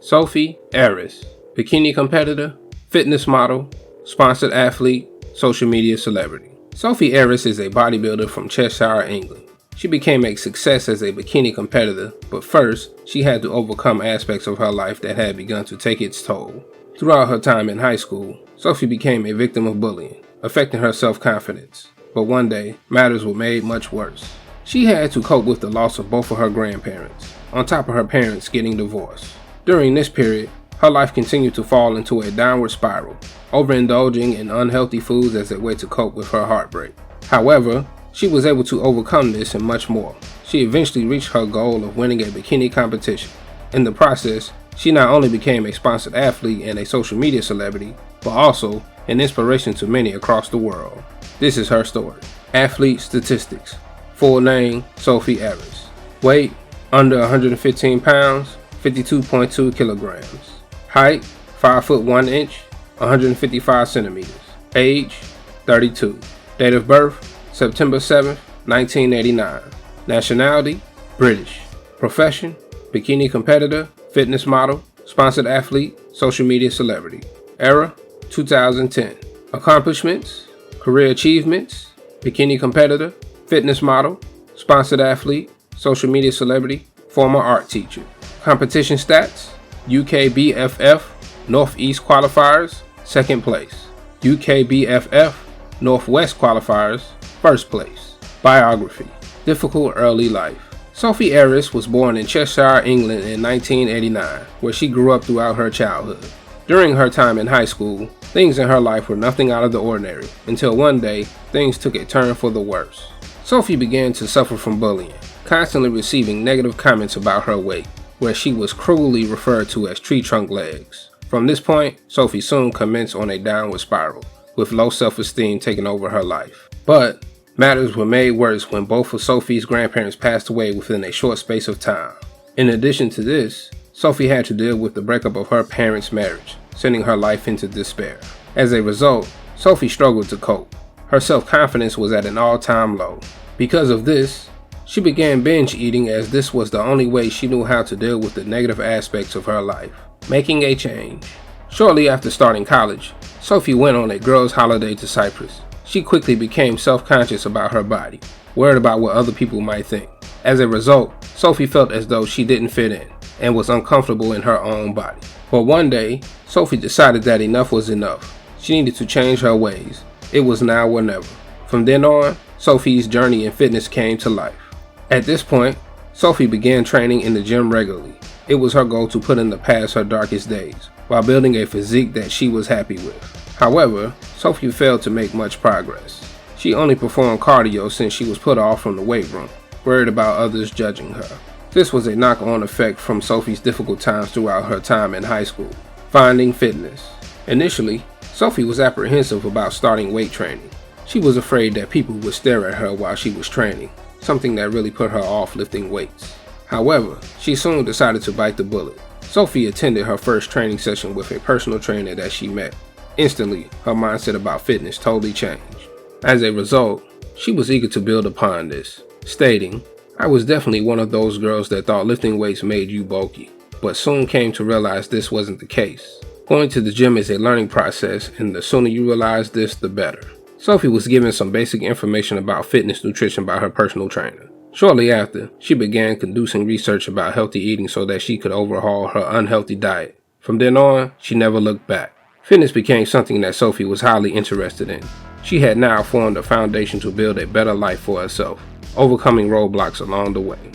Sophie Aris, bikini competitor, fitness model, sponsored athlete, social media celebrity. Sophie Aris is a bodybuilder from Cheshire, England. She became a success as a bikini competitor, but first, she had to overcome aspects of her life that had begun to take its toll. Throughout her time in high school, Sophie became a victim of bullying, affecting her self-confidence. But one day, matters were made much worse. She had to cope with the loss of both of her grandparents, on top of her parents getting divorced. During this period, her life continued to fall into a downward spiral, overindulging in unhealthy foods as a way to cope with her heartbreak. However, she was able to overcome this and much more. She eventually reached her goal of winning a bikini competition. In the process, she not only became a sponsored athlete and a social media celebrity, but also an inspiration to many across the world. This is her story. Athlete statistics. Full name, Sophie Aris. Weight, under 115 pounds, 52.2 kilograms. Height, 5 foot 1 inch, 155 centimeters. Age, 32. Date of birth, September 7th, 1989. Nationality, British. Profession, bikini competitor, fitness model, sponsored athlete, social media celebrity. Era, 2010. Accomplishments, career achievements, bikini competitor, fitness model, sponsored athlete, social media celebrity, former art teacher. Competition stats, UK BFF Northeast qualifiers, 2nd place. UK BFF Northwest qualifiers, 1st place. Biography. Difficult early life. Sophie Aris was born in Cheshire, England in 1989, where she grew up throughout her childhood. During her time in high school, things in her life were nothing out of the ordinary, until one day, things took a turn for the worse. Sophie began to suffer from bullying, constantly receiving negative comments about her weight, where she was cruelly referred to as tree trunk legs. From this point, Sophie soon commenced on a downward spiral, with low self-esteem taking over her life. But matters were made worse when both of Sophie's grandparents passed away within a short space of time. In addition to this, Sophie had to deal with the breakup of her parents' marriage, sending her life into despair. As a result, Sophie struggled to cope. Her self-confidence was at an all-time low. Because of this, she began binge eating, as this was the only way she knew how to deal with the negative aspects of her life. Making a change. Shortly after starting college, Sophie went on a girls' holiday to Cyprus. She quickly became self-conscious about her body, worried about what other people might think. As a result, Sophie felt as though she didn't fit in and was uncomfortable in her own body. But one day, Sophie decided that enough was enough. She needed to change her ways. It was now or never. From then on, Sophie's journey in fitness came to life. At this point, Sophie began training in the gym regularly. It was her goal to put in the past her darkest days, while building a physique that she was happy with. However, Sophie failed to make much progress. She only performed cardio since she was put off from the weight room, worried about others judging her. This was a knock-on effect from Sophie's difficult times throughout her time in high school. Finding fitness. Initially, Sophie was apprehensive about starting weight training. She was afraid that people would stare at her while she was training, something that really put her off lifting weights. However, she soon decided to bite the bullet. Sophie attended her first training session with a personal trainer that she met. Instantly, her mindset about fitness totally changed. As a result, she was eager to build upon this, stating, "I was definitely one of those girls that thought lifting weights made you bulky, but soon came to realize this wasn't the case. Going to the gym is a learning process, and the sooner you realize this, the better." Sophie was given some basic information about fitness nutrition by her personal trainer. Shortly after, she began conducting research about healthy eating so that she could overhaul her unhealthy diet. From then on, she never looked back. Fitness became something that Sophie was highly interested in. She had now formed a foundation to build a better life for herself, overcoming roadblocks along the way.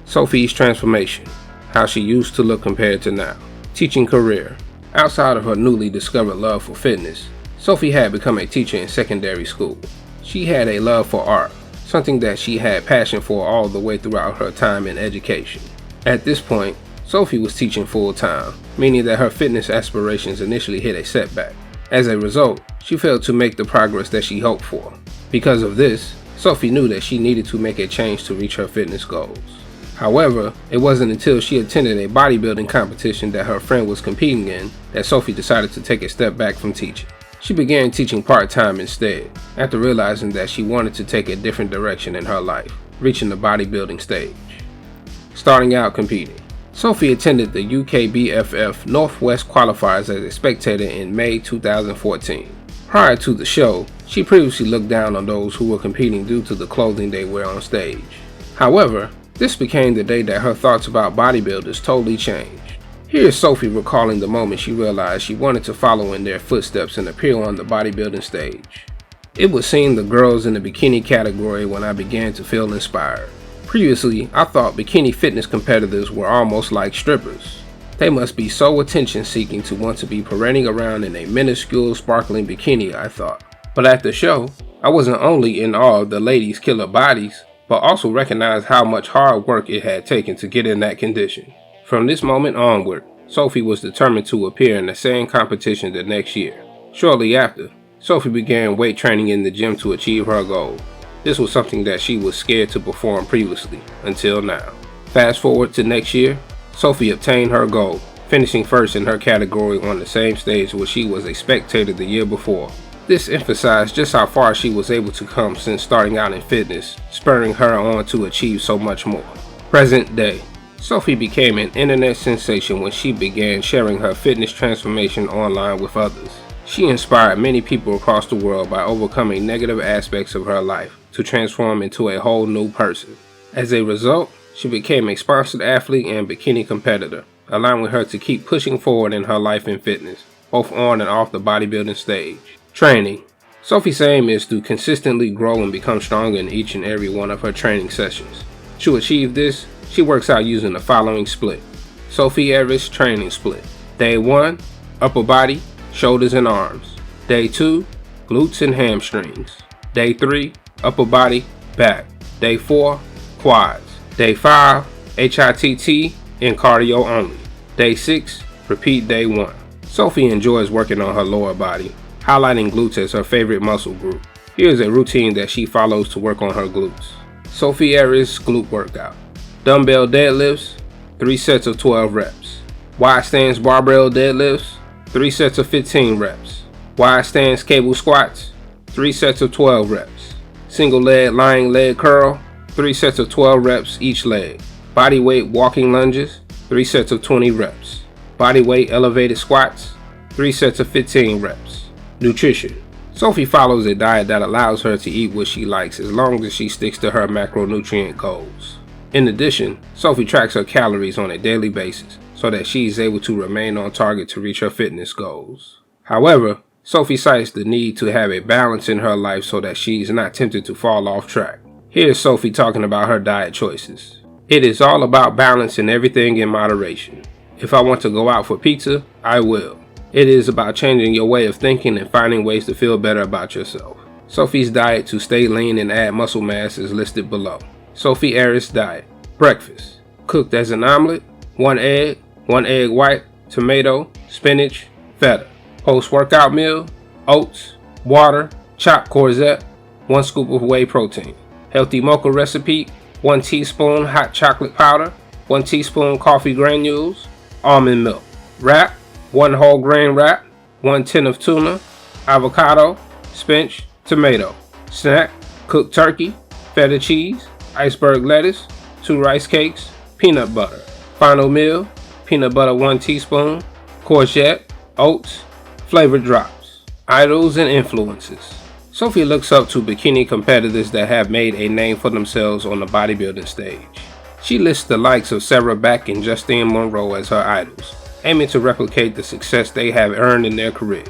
Sophie's transformation. How she used to look compared to now. Teaching career. Outside of her newly discovered love for fitness, Sophie had become a teacher in secondary school. She had a love for art, something that she had passion for all the way throughout her time in education. At this point, Sophie was teaching full-time, meaning that her fitness aspirations initially hit a setback. As a result, she failed to make the progress that she hoped for. Because of this, Sophie knew that she needed to make a change to reach her fitness goals. However, it wasn't until she attended a bodybuilding competition that her friend was competing in that Sophie decided to take a step back from teaching. She began teaching part-time instead, after realizing that she wanted to take a different direction in her life, reaching the bodybuilding stage. Starting out competing. Sophie attended the UKBFF Northwest qualifiers as a spectator in May 2014. Prior to the show, she previously looked down on those who were competing due to the clothing they wear on stage. However, this became the day that her thoughts about bodybuilders totally changed. Here's Sophie recalling the moment she realized she wanted to follow in their footsteps and appear on the bodybuilding stage. It was seeing the girls in the bikini category when I began to feel inspired. Previously, I thought bikini fitness competitors were almost like strippers. They must be so attention-seeking to want to be parading around in a minuscule, sparkling bikini, I thought. But at the show, I wasn't only in awe of the ladies' killer bodies, but also recognized how much hard work it had taken to get in that condition. From this moment onward, Sophie was determined to appear in the same competition the next year. Shortly after, Sophie began weight training in the gym to achieve her goal. This was something that she was scared to perform previously, until now. Fast forward to next year, Sophie obtained her goal, finishing first in her category on the same stage where she was a spectator the year before. This emphasized just how far she was able to come since starting out in fitness, spurring her on to achieve so much more. Present day. Sophie became an internet sensation when she began sharing her fitness transformation online with others. She inspired many people across the world by overcoming negative aspects of her life to transform into a whole new person. As a result, she became a sponsored athlete and bikini competitor, allowing her to keep pushing forward in her life and fitness, both on and off the bodybuilding stage. Training. Sophie's aim is to consistently grow and become stronger in each and every one of her training sessions. To achieve this, she works out using the following split. Sophie Aris training split. Day 1, upper body, shoulders and arms. Day 2, glutes and hamstrings. Day 3, upper body, back. Day 4, quads. Day 5, HIIT and cardio only. Day 6, repeat day 1. Sophie enjoys working on her lower body, highlighting glutes as her favorite muscle group. Here's a routine that she follows to work on her glutes. Sophie Aris glute workout. Dumbbell deadlifts, 3 sets of 12 reps. Wide stance barbell deadlifts, 3 sets of 15 reps. Wide stance cable squats, 3 sets of 12 reps. Single leg lying leg curl, 3 sets of 12 reps each leg. Body weight walking lunges, 3 sets of 20 reps. Body weight elevated squats, 3 sets of 15 reps. Nutrition. Sophie follows a diet that allows her to eat what she likes as long as she sticks to her macronutrient goals. In addition, Sophie tracks her calories on a daily basis so that she is able to remain on target to reach her fitness goals. However, Sophie cites the need to have a balance in her life so that she is not tempted to fall off track. Here's Sophie talking about her diet choices. It is all about balance and everything in moderation. If I want to go out for pizza, I will. It is about changing your way of thinking and finding ways to feel better about yourself. Sophie's diet to stay lean and add muscle mass is listed below. Sophie Aris diet. Breakfast. Cooked as an omelet, 1 egg white, tomato, spinach, feta. Post-workout meal, oats, water, chopped courgette, 1 scoop of whey protein. Healthy mocha recipe, 1 teaspoon hot chocolate powder, 1 teaspoon coffee granules, almond milk. Wrap, 1 whole grain wrap, 1 tin of tuna, avocado, spinach, tomato. Snack, cooked turkey, feta cheese, iceberg lettuce, 2 rice cakes, peanut butter. Final meal, peanut butter 1 teaspoon, courgette, oats, flavored drops. Idols and influences. Sophie looks up to bikini competitors that have made a name for themselves on the bodybuilding stage. She lists the likes of Sarah Beck and Justine Monroe as her idols, aiming to replicate the success they have earned in their careers.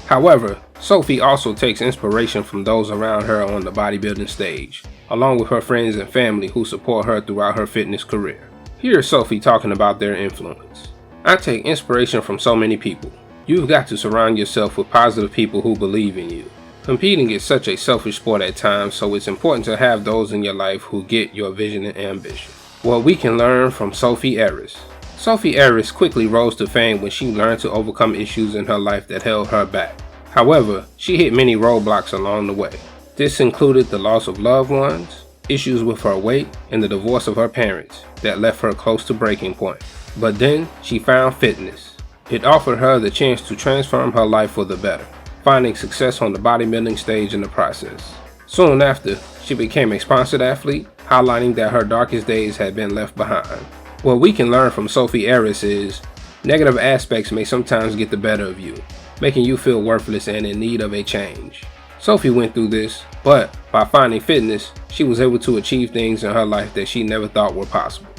However, Sophie also takes inspiration from those around her on the bodybuilding stage, along with her friends and family who support her throughout her fitness career. Here's Sophie talking about their influence. I take inspiration from so many people. You've got to surround yourself with positive people who believe in you. Competing is such a selfish sport at times, so it's important to have those in your life who get your vision and ambition. What we can learn from Sophie Aris. Sophie Aris quickly rose to fame when she learned to overcome issues in her life that held her back. However, she hit many roadblocks along the way. This included the loss of loved ones, issues with her weight, and the divorce of her parents that left her close to breaking point. But then she found fitness. It offered her the chance to transform her life for the better, finding success on the bodybuilding stage in the process. Soon after, she became a sponsored athlete, highlighting that her darkest days had been left behind. What we can learn from Sophie Aris is negative aspects may sometimes get the better of you, making you feel worthless and in need of a change. Sophie went through this, but by finding fitness, she was able to achieve things in her life that she never thought were possible.